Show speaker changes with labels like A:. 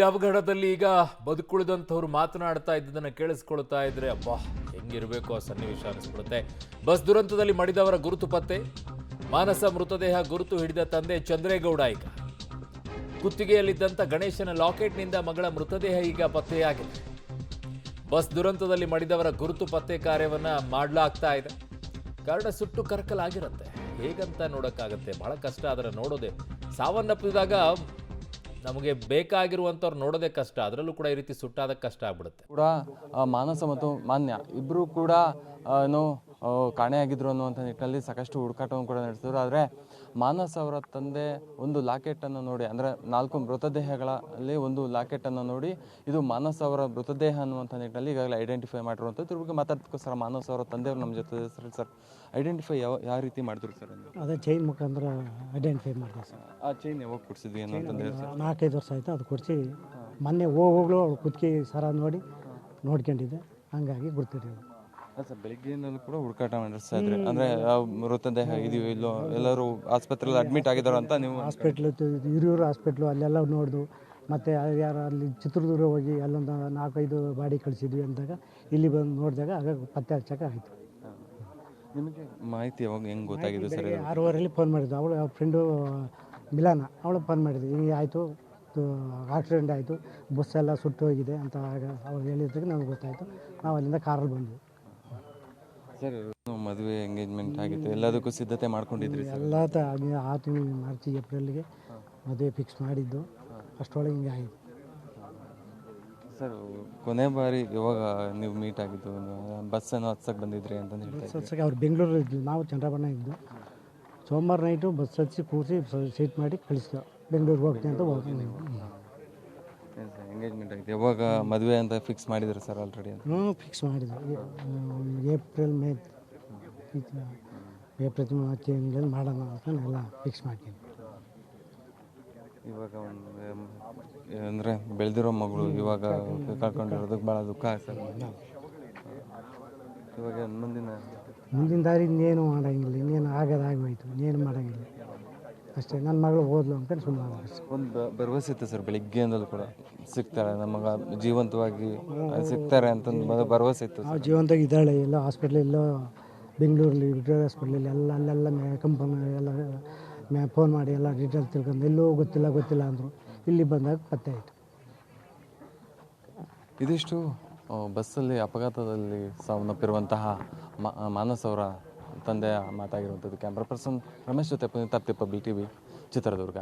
A: ಅವಘಡದಲ್ಲಿ ಈಗ ಬದುಕುಳಿದಂಥವ್ರು ಮಾತನಾಡ್ತಾ ಇದ್ದದನ್ನು ಕೇಳಿಸ್ಕೊಳ್ತಾ ಇದ್ರೆ ಅಬ್ಬಾ ಹೆಂಗಿರಬೇಕು ಆ ಸನ್ನಿವೇಶ ಅನಿಸ್ಬಿಡುತ್ತೆ. ಬಸ್ ದುರಂತದಲ್ಲಿ ಮಡಿದವರ ಗುರುತು ಪತ್ತೆ, ಮಾನಸ ಮೃತದೇಹ ಗುರುತು ಹಿಡಿದ ತಂದೆ ಚಂದ್ರೇಗೌಡ. ಈಗ ಕುತ್ತಿಗೆಯಲ್ಲಿದ್ದಂಥ ಗಣೇಶನ ಲಾಕೆಟ್ನಿಂದ ಮಗಳ ಮೃತದೇಹ ಈಗ ಪತ್ತೆಯಾಗಿದೆ. ಬಸ್ ದುರಂತದಲ್ಲಿ ಮಡಿದವರ ಗುರುತು ಪತ್ತೆ ಕಾರ್ಯವನ್ನ ಮಾಡಲಾಗ್ತಾ ಇದೆ. ಕಾರಣ ಸುಟ್ಟು ಕರಕಲಾಗಿರುತ್ತೆ. ಹೇಗಂತ ನೋಡೋಕ್ಕಾಗತ್ತೆ, ಬಹಳ ಕಷ್ಟ. ಅದರ ನೋಡೋದೆ ಸಾವನ್ನಪ್ಪಿದಾಗ ನಮಗೆ ಬೇಕಾಗಿರುವಂಥವ್ರು ನೋಡೋದೇ ಕಷ್ಟ. ಅದರಲ್ಲೂ ಕೂಡ ಈ ರೀತಿ ಸುಟ್ಟಾದ ಕಷ್ಟ ಆಗ್ಬಿಡುತ್ತೆ.
B: ಕೂಡ ಮಾನಸ ಮತ್ತು ಮಾನ್ಯ ಇಬ್ಬರು ಕೂಡ ಏನು ಕಾಣೆಯಾಗಿದ್ರು ಅನ್ನುವಂಥ ನಿಟ್ಟಿನಲ್ಲಿ ಸಾಕಷ್ಟು ಹುಡುಕಾಟವನ್ನು ಕೂಡ ನಡೆಸಿದ್ರು. ಆದರೆ ಮಾನಸ್ ಅವರ ತಂದೆ ಒಂದು ಲಾಕೆಟನ್ನು ನೋಡಿ, ಅಂದರೆ 4 ಮೃತದೇಹಗಳಲ್ಲಿ ಒಂದು ಲಾಕೆಟನ್ನು ನೋಡಿ ಇದು ಮಾನಸ್ ಅವರ ಮೃತದೇಹ ಅನ್ನುವಂಥ ನಿಟ್ಟಿನಲ್ಲಿ ಈಗಾಗಲೇ ಐಡೆಂಟಿಫೈ ಮಾಡಿರುವಂಥದ್ದು. ಇವ್ರಿಗೆ ಮಾತಾಡೋದಕ್ಕೋಸ್ಕರ ಮಾನಸ್ ಅವರ ತಂದೆಯವರು ನಮ್ಮ ಜೊತೆ ಸರ್ ಐಡೆಂಟಿಫೈ ಯಾವ ರೀತಿ ಮಾಡಿದ್ರು ಸರ್?
C: ಅದೇ ಚೈನ್ ಮುಖಾಂತರ ಐಡೆಂಟಿಫೈ ಮಾಡಿದೆ ಸರ್.
B: ಆ ಚೈನ್ ಯಾವಾಗ ಕೊಡಿಸಿದ್ವಿ ಅನ್ನೋಂತಂದ್ರೆ
C: 4-5 ವರ್ಷ ಆಯಿತು. ಅದು ಕೊಡಿಸಿ ಮೊನ್ನೆ ಹೋಗ್ಲು ಅವ್ಳು ಕುತ್ತಿಗೆ ಸರ ನೋಡಿ ನೋಡ್ಕೊಂಡಿದ್ದೆ, ಹಂಗಾಗಿ ಗುರ್ತಿದ್ದೀವಿ
B: ಸರ್. ಬೆಳಿಗ್ಗೆಯಿಂದಲೂ ಕೂಡ ಹುಡುಕಾಟ ನಡೆಸ್ತಾ ಇದ್ರೆ, ಅಂದರೆ ಮೃತದೇಹ ಇದೆಯೋ ಇಲ್ಲೋ, ಎಲ್ಲರೂ ಆಸ್ಪತ್ರೆಯಲ್ಲಿ ಅಡ್ಮಿಟ್ ಆಗಿದ್ದಾರೆ ಅಂತ ನೀವು
C: ಹಾಸ್ಪಿಟ್ಲು ಹಿರಿಯೂರು ಹಾಸ್ಪಿಟ್ಲು ಅಲ್ಲೆಲ್ಲ ನೋಡಿದು. ಮತ್ತು ಯಾರು ಅಲ್ಲಿ ಚಿತ್ರದುರ್ಗ ಹೋಗಿ ಅಲ್ಲೊಂದು 4-5 ಬಾಡಿ ಕಳಿಸಿದ್ವಿ ಅಂದಾಗ ಇಲ್ಲಿ ಬಂದು ನೋಡಿದಾಗ ಆಗ ಪತ್ತೆ ಹಚ್ಚಕ್ಕೆ ಆಯಿತು.
B: ನಿಮಗೆ ಮಾಹಿತಿ ಯಾವಾಗ ಹೆಂಗೆ ಗೊತ್ತಾಗಿದೆ ಸರ್?
C: 6:15 ಫೋನ್ ಮಾಡಿದ್ದು ಅವಳು, ಅವ್ರ ಫ್ರೆಂಡು ಮಿಲಾನ, ಅವಳು ಫೋನ್ ಮಾಡಿದ್ವಿ. ಹಿಂಗೆ ಆಯಿತು, ಆಕ್ಸಿಡೆಂಟ್ ಆಯಿತು, ಬಸ್ಸೆಲ್ಲ ಸುಟ್ಟು ಹೋಗಿದೆ ಅಂತ ಅವ್ರು ಹೇಳಿದಾಗ ನಮ್ಗೆ ಗೊತ್ತಾಯಿತು. ನಾವು ಅಲ್ಲಿಂದ ಕಾರಲ್ಲಿ ಬಂದ್ವಿ
B: ಸರ್. ಮದುವೆ ಎಂಗೇಜ್ಮೆಂಟ್ ಆಗಿತ್ತು, ಎಲ್ಲದಕ್ಕೂ ಸಿದ್ಧತೆ ಮಾಡ್ಕೊಂಡಿದ್ರಿ ಸರ್?
C: ಎಲ್ಲ ಆ ತಿಂಗಳು ಮಾರ್ಚ್ ಏಪ್ರಿಲ್ಗೆ ಮದುವೆ ಫಿಕ್ಸ್ ಮಾಡಿದ್ದು. ಅಷ್ಟರೊಳಗೆ ಹಿಂಗೆ ಆಯಿತು
B: ಸರ್. ಕೊನೆ ಬಾರಿ ಯಾವಾಗ ನೀವು ಮೀಟ್ ಆಗಿದ್ದು? ಬಸ್ಸನ್ನು ಹತ್ಸಕ್ಕೆ ಬಂದಿದ್ರಿ ಅಂತಂದು ಹೇಳ್ತಾರೆ.
C: ಬಸ್ ಹತ್ಸಕ್ಕೆ ಅವ್ರು ಬೆಂಗಳೂರಲ್ಲಿ ಇದ್ದು, ನಾವು ಚಂದ್ರಬಣ್ಣ ಇದ್ದು. ಸೋಮವಾರ ನೈಟು ಬಸ್ ಹಚ್ಚಿ ಕೂರಿಸಿ ಸೀಟ್ ಮಾಡಿ ಕಳಿಸ್ತು. ಬೆಂಗಳೂರಿಗೆ ಹೋಗ್ತೀನಿ ಅಂತ ಹೋಗ್ತೀನಿ.
B: ಎಂಗೇಜ್ಮೆಂಟ್ ಆಗಿದೆ, ಯಾವಾಗ ಮದುವೆ ಅಂತ ಫಿಕ್ಸ್ ಮಾಡಿದ್ರು ಸರ್ ಆಲ್ರೆಡಿ?
C: ಫಿಕ್ಸ್ ಮಾಡಿದ್ವಿ. ಏಪ್ರಿಲ್ ಮೇ ತಿಂಗಳಲ್ಲಿ ಮಾಡೋಣ ಅಂತ ಎಲ್ಲ ಫಿಕ್ಸ್ ಮಾಡ್ತೀನಿ.
B: ಇವಾಗ ಅಂದರೆ ಬೆಳೆದಿರೋ ಮಗಳು ಇವಾಗ ಕಳ್ಕೊಂಡಿರೋದಕ್ಕೆ ಭಾಳ ದುಃಖ ಸರ್. ಇವಾಗ
C: ಮುಂದಿನ ದಾರಿ ಇನ್ನೇನು ಮಾಡೋಂಗಿಲ್ಲ, ಇನ್ನೇನು ಆಗೋದಾಗೋಯ್ತು, ಇನ್ನೇನು ಮಾಡೋಂಗಿಲ್ಲ ಅಷ್ಟೇ. ನನ್ನ ಮಗಳು ಓದ್ಲು ಅಂತ ಸುಮ್ಮನೆ
B: ಒಂದು ಭರವಸೆ ಇತ್ತು ಸರ್, ಬೆಳಿಗ್ಗೆಯಿಂದಲೂ ಕೂಡ ಸಿಗ್ತಾರೆ ನಮಗೆ ಜೀವಂತವಾಗಿ ಸಿಗ್ತಾರೆ ಅಂತ ಭರವಸೆ ಇತ್ತು.
C: ನಾವು ಜೀವಂತವಾಗಿ ಇದ್ದಾಳೆ, ಎಲ್ಲೋ ಹಾಸ್ಪಿಟ್ಲ್, ಎಲ್ಲೋ ಬೆಂಗಳೂರಲ್ಲಿ ವಿಕ್ಟೋರಿಯಾ ಹಾಸ್ಪಿಟ್ಲಲ್ಲಿ ಅಲ್ಲೆಲ್ಲ ಕಂಪನಿ ಎಲ್ಲ ಫೋನ್ ಮಾಡಿ ಎಲ್ಲ ಡೀಟೇಲ್ಸ್ ತಿಳ್ಕೊಂಡು ಎಲ್ಲೂ ಗೊತ್ತಿಲ್ಲ ಅಂದರು. ಇಲ್ಲಿ ಬಂದಾಗ ಪತ್ತೆ ಆಯಿತು.
B: ಇದಿಷ್ಟು ಬಸ್ಸಲ್ಲಿ ಅಪಘಾತದಲ್ಲಿ ಸಾವನ್ನಪ್ಪಿರುವಂತಹ ಮಾನಸ್ ಅವರ ತಂದೆಯ ಮಾತಾಗಿರುವಂಥದ್ದು. ಕ್ಯಾಮ್ರಾ ಪರ್ಸನ್ ರಮೇಶ್ ಜೊತೆ ಪುನೀತ್, ಪಬ್ಲಿಕ್ ಟಿವಿ, ಚಿತ್ರದುರ್ಗ.